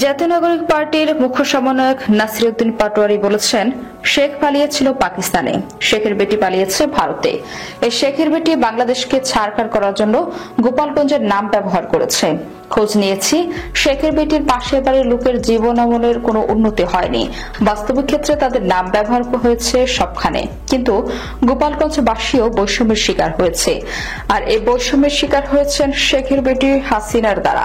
জাতীয় নাগরিক পার্টির মুখ্য সমন্বয়ক নাসির উদ্দিন পাটোয়ারি বলেছেন, শেখ পালিয়েছিল পাকিস্তানে, শেখের বেটি পালিয়েছে ভারতে। এই শেখের বেটি বাংলাদেশকে ছাড়খাড় করার জন্য গোপালগঞ্জের নাম ব্যবহার করেছে। খোঁজ নিয়েছি, শেখের বেটির পাশের বাড়ির লোকের জীবনামলের কোনো উন্নতি হয়নি। বাস্তবিক ক্ষেত্রে তাদের নাম ব্যবহার হয়েছে সবখানে, কিন্তু গোপালগঞ্জবাসীও বৈষম্যের শিকার হয়েছে। আর এই বৈষম্যের শিকার হয়েছেন শেখের বেটি হাসিনার দ্বারা।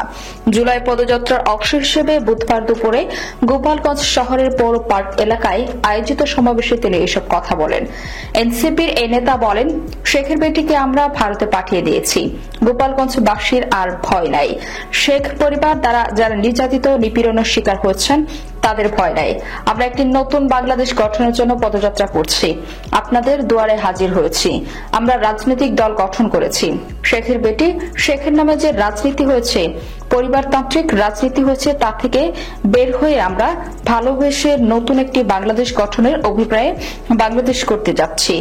জুলাই পদযাত্রার অংশ হিসেবে বুধবার দুপুরে গোপালগঞ্জ শহরের পৌর পার্ক এলাকায় আয়োজিত সমাবেশে তিনি এসব কথা বলেন। এনসিপির এই নেতা বলেন, শেখের বেটিকে আমরা ভারতে পাঠিয়ে দিয়েছি, গোপালগঞ্জবাসীর আর ভয় নাই। শেখ পরিবার দ্বারা যারা নির্যাতিত নিপীড়নের শিকার হয়েছেন তাদের ভয় নাই। আমরা একটি নতুন বাংলাদেশ গঠনের জন্য পদযাত্রা করছি, আপনাদের দুয়ারে হাজির হয়েছি। আমরা রাজনৈতিক দল গঠন করেছি। শেখের বেটি, শেখের নামে যে রাজনীতি হয়েছে, পরিবারতান্ত্রিক রাজনীতি হয়েছে, তা থেকে বের হয়ে আমরা ভালোবেসে নতুন একটি বাংলাদেশ গঠনের অভিপ্রায়ে বাংলাদেশ করতে যাচ্ছি।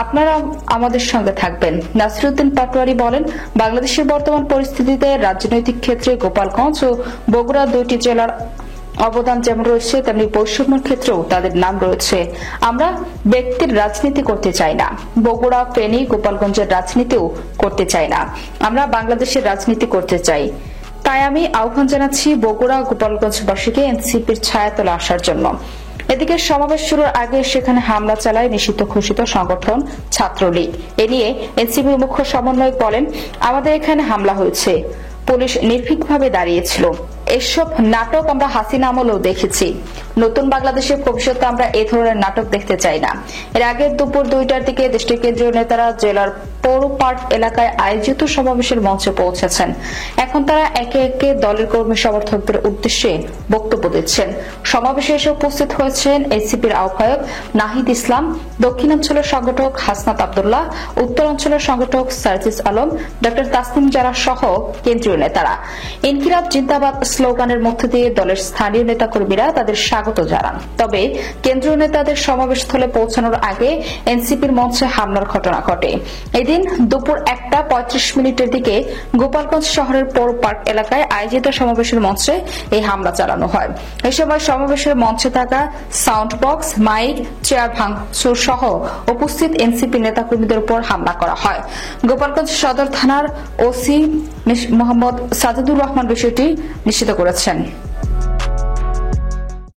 আপনারা আমাদের সঙ্গে থাকবেন। নাসির উদ্দিন পাটোয়ারি বলেন, বাংলাদেশের বর্তমান পরিস্থিতিতে রাজনৈতিক ক্ষেত্রে গোপালগঞ্জ ও বগুড়া দুইটি জেলার অবদান যেমন রয়েছে, তেমনি বৈষম্যের ক্ষেত্রেও তাদের নাম রয়েছে। আমরা ব্যক্তির রাজনীতি করতে চাই না, বগুড়া, ফেনী, গোপালগঞ্জের রাজনীতিও করতে চাই না। আমরা বাংলাদেশের রাজনীতি করতে চাই। তাই আমি আহ্বান জানাচ্ছি বগুড়া গোপালগঞ্জবাসীকে এনসিপির ছায়াতলে আসার জন্য। এদিকে সমাবেশ শুরুর আগে সেখানে হামলা চালায় নিষিদ্ধ ঘোষিত সংগঠন ছাত্রলীগ। এ নিয়ে এনসিপির মুখ্য সমন্বয়ক বলেন, আমাদের এখানে হামলা হয়েছে, পুলিশ নির্ভীকভাবে দাঁড়িয়েছিল। এসব নাটক আমরা হাসিনা আমলেও দেখেছি। নতুন বাংলাদেশের ভবিষ্যতে আমরা এই ধরনের নাটক দেখতে চাই না। এর আগে দুপুর 2টার দিকে দেশটির কেন্দ্রীয় নেতারা জেলার পৌর পার্ক এলাকায় আয়োজিত সমাবেশের মঞ্চে পৌঁছেছেন। এখন তারা একে একে দলের কর্মী সমর্থকদের উদ্দেশ্যে বক্তব্য দিচ্ছেন। সমাবেশে এসে উপস্থিত হয়েছেন এনসিপির আহ্বায়ক নাহিদ ইসলাম, দক্ষিণাঞ্চলের সংগঠক হাসনাত আব্দুল্লাহ, উত্তরাঞ্চলের সংগঠক সার্জিস আলম, ডক্টর তাসনিম জারা সহ কেন্দ্রীয় নেতারা। ইনকিলাব জিন্দাবাদ স্লোগানের মধ্য দিয়ে দলের স্থানীয় নেতাকর্মীরা তাদের স্বাগত জানান। তবে কেন্দ্রীয় নেতাদের সমাবেশস্থলে পৌঁছানোর আগে এনসিপির মঞ্চে হামলার ঘটনা ঘটে। এদিন দুপুর 1:35 দিকে গোপালগঞ্জ শহরের পৌর পার্ক এলাকায় আয়োজিত সমাবেশের মঞ্চে এই হামলা চালানো হয়। এই সময় সমাবেশের মঞ্চে থাকা সাউন্ড বক্স, মাইক, চেয়ার ভাঙচুর সহ উপস্থিত এনসিপি নেতাকর্মীদের উপর হামলা করা হয়। গোপালগঞ্জ সদর থানার ওসি মোহাম্মদ সাজিদুর রহমান বিষয়টি নিশ্চিত করেছেন।